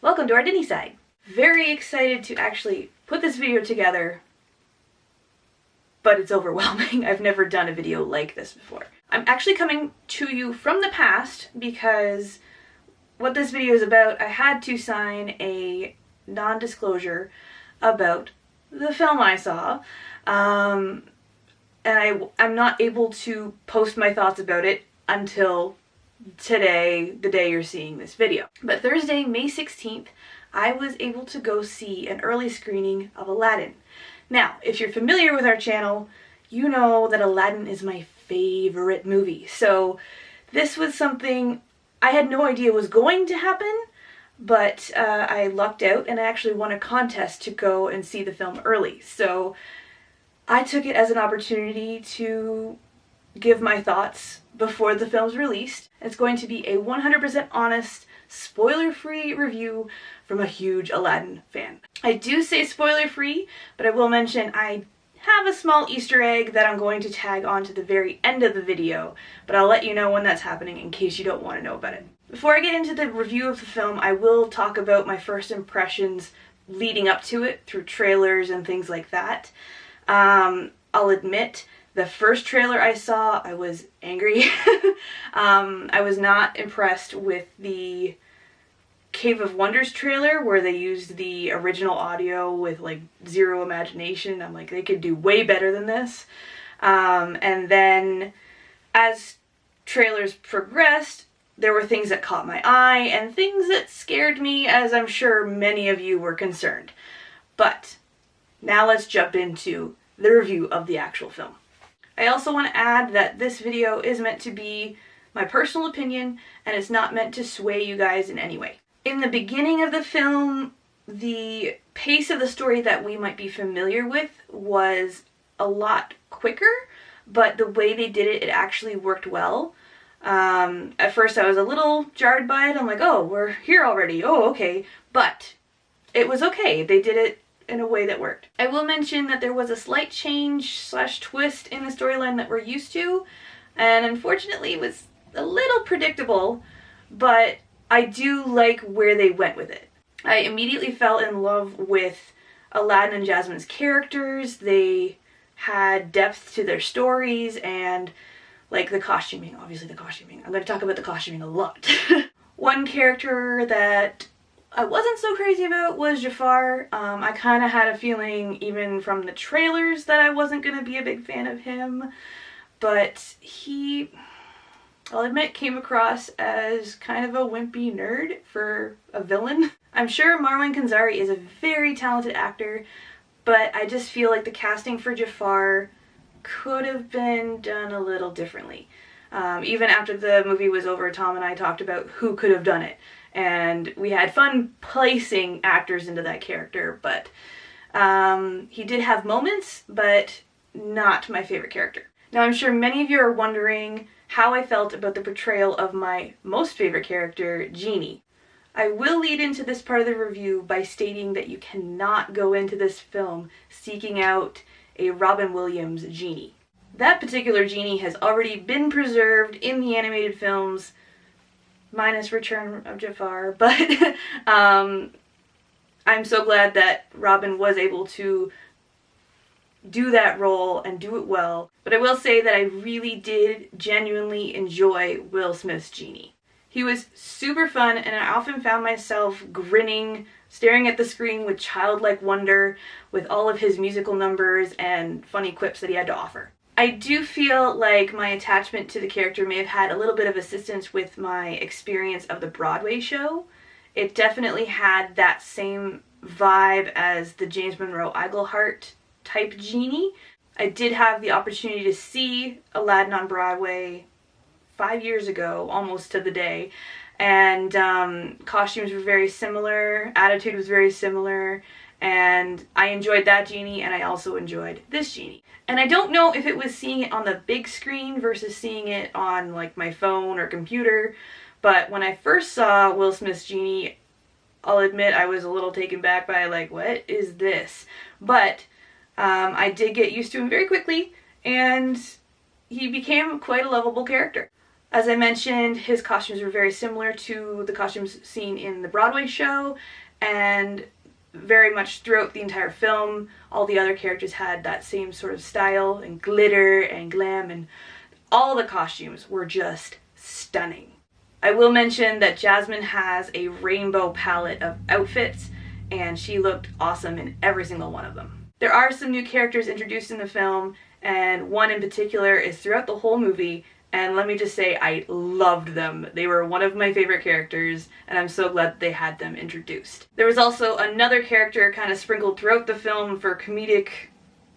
Welcome to OurDidneeSide. Very excited to actually put this video together, but it's overwhelming. I've never done a video like this before. I'm actually coming to you from the past because what this video is about, I had to sign a non-disclosure about the film I saw, and I'm not able to post my thoughts about it until today, the day you're seeing this video. But Thursday, May 16th, I was able to go see an early screening of Aladdin. Now, if you're familiar with our channel, you know that Aladdin is my favorite movie. So this was something I had no idea was going to happen, but I lucked out and I actually won a contest to go and see the film early. So I took it as an opportunity to give my thoughts before the film's released. It's going to be a 100% honest, spoiler-free review from a huge Aladdin fan. I do say spoiler-free, but I will mention I have a small Easter egg that I'm going to tag on to the very end of the video, but I'll let you know when that's happening in case you don't want to know about it. Before I get into the review of the film, I will talk about my first impressions leading up to it through trailers and things like that. I'll admit, the first trailer I saw, I was angry. I was not impressed with the Cave of Wonders trailer where they used the original audio with like zero imagination. I'm like, they could do way better than this. And then as trailers progressed, there were things that caught my eye and things that scared me, as I'm sure many of you were concerned. But now let's jump into the review of the actual film. I also want to add that this video is meant to be my personal opinion and it's not meant to sway you guys in any way. In the beginning of the film, the pace of the story that we might be familiar with was a lot quicker, but the way they did it, it actually worked well. At first I was a little jarred by it. I'm like, oh, we're here already. Oh, okay. But it was okay. They did it in a way that worked. I will mention that there was a slight change / twist in the storyline that we're used to, and unfortunately it was a little predictable, but I do like where they went with it. I immediately fell in love with Aladdin and Jasmine's characters. They had depth to their stories and like the costuming, obviously the costuming. I'm going to talk about the costuming a lot. One character that I wasn't so crazy about was Jafar. I kind of had a feeling even from the trailers that I wasn't going to be a big fan of him, but he, I'll admit, came across as kind of a wimpy nerd for a villain. I'm sure Marwan Kenzari is a very talented actor, but I just feel like the casting for Jafar could have been done a little differently. Even after the movie was over, Tom and I talked about who could have done it. And we had fun placing actors into that character, but he did have moments, but not my favorite character. Now, I'm sure many of you are wondering how I felt about the portrayal of my most favorite character, Genie. I will lead into this part of the review by stating that you cannot go into this film seeking out a Robin Williams Genie. That particular Genie has already been preserved in the animated films, minus Return of Jafar, but I'm so glad that Robin was able to do that role and do it well. But I will say that I really did genuinely enjoy Will Smith's Genie. He was super fun, and I often found myself grinning, staring at the screen with childlike wonder with all of his musical numbers and funny quips that he had to offer. I do feel like my attachment to the character may have had a little bit of assistance with my experience of the Broadway show. It definitely had that same vibe as the James Monroe Iglehart type Genie. I did have the opportunity to see Aladdin on Broadway 5 years ago, almost to the day, and costumes were very similar, attitude was very similar, and I enjoyed that Genie, and I also enjoyed this Genie. And I don't know if it was seeing it on the big screen versus seeing it on like my phone or computer, but when I first saw Will Smith's Genie, I'll admit I was a little taken back by like, what is this? But I did get used to him very quickly, and he became quite a lovable character. As I mentioned, his costumes were very similar to the costumes seen in the Broadway show, and very much throughout the entire film, all the other characters had that same sort of style and glitter and glam, and all the costumes were just stunning. I will mention that Jasmine has a rainbow palette of outfits, and she looked awesome in every single one of them. There are some new characters introduced in the film, and one in particular is throughout the whole movie, and let me just say I loved them. They were one of my favorite characters, and I'm so glad they had them introduced. There was also another character kind of sprinkled throughout the film for comedic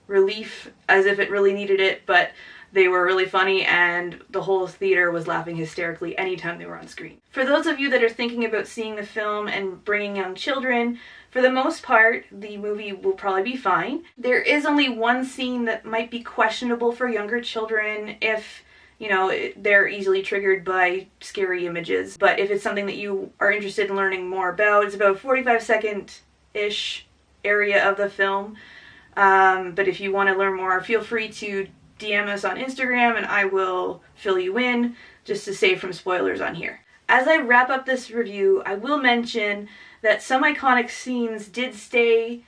relief, as if it really needed it, but they were really funny, and the whole theater was laughing hysterically anytime they were on screen. For those of you that are thinking about seeing the film and bringing young children, for the most part, the movie will probably be fine. There is only one scene that might be questionable for younger children if, you know, they're easily triggered by scary images. But if it's something that you are interested in learning more about, it's about a 45-second-ish area of the film. But if you want to learn more, feel free to DM us on Instagram and I will fill you in, just to save from spoilers on here. As I wrap up this review, I will mention that some iconic scenes did stay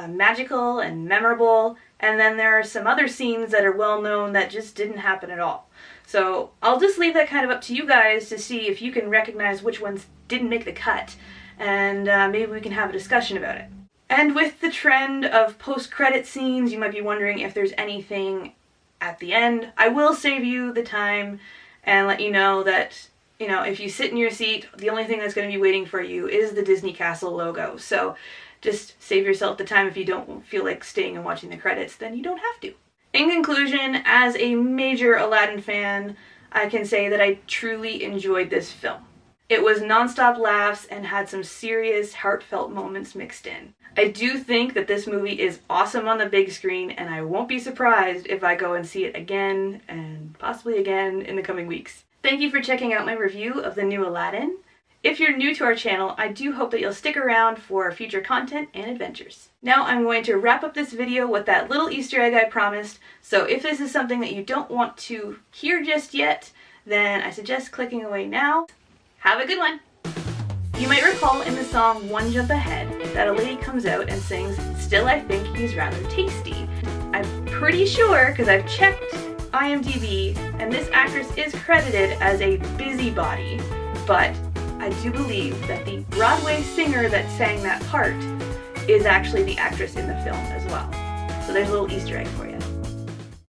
magical and memorable, and then there are some other scenes that are well known that just didn't happen at all. So I'll just leave that kind of up to you guys to see if you can recognize which ones didn't make the cut, and maybe we can have a discussion about it. And with the trend of post-credit scenes, you might be wondering if there's anything at the end. I will save you the time and let you know that, you know, if you sit in your seat, the only thing that's going to be waiting for you is the Disney Castle logo. So just save yourself the time. If you don't feel like staying and watching the credits, then you don't have to. In conclusion, as a major Aladdin fan, I can say that I truly enjoyed this film. It was non-stop laughs and had some serious, heartfelt moments mixed in. I do think that this movie is awesome on the big screen, and I won't be surprised if I go and see it again, and possibly again in the coming weeks. Thank you for checking out my review of the new Aladdin. If you're new to our channel, I do hope that you'll stick around for future content and adventures. Now I'm going to wrap up this video with that little Easter egg I promised, so if this is something that you don't want to hear just yet, then I suggest clicking away now. Have a good one! You might recall in the song One Jump Ahead that a lady comes out and sings, "Still I think he's rather tasty." I'm pretty sure, because I've checked IMDb, and this actress is credited as a busybody, but I do believe that the Broadway singer that sang that part is actually the actress in the film as well. So there's a little Easter egg for you.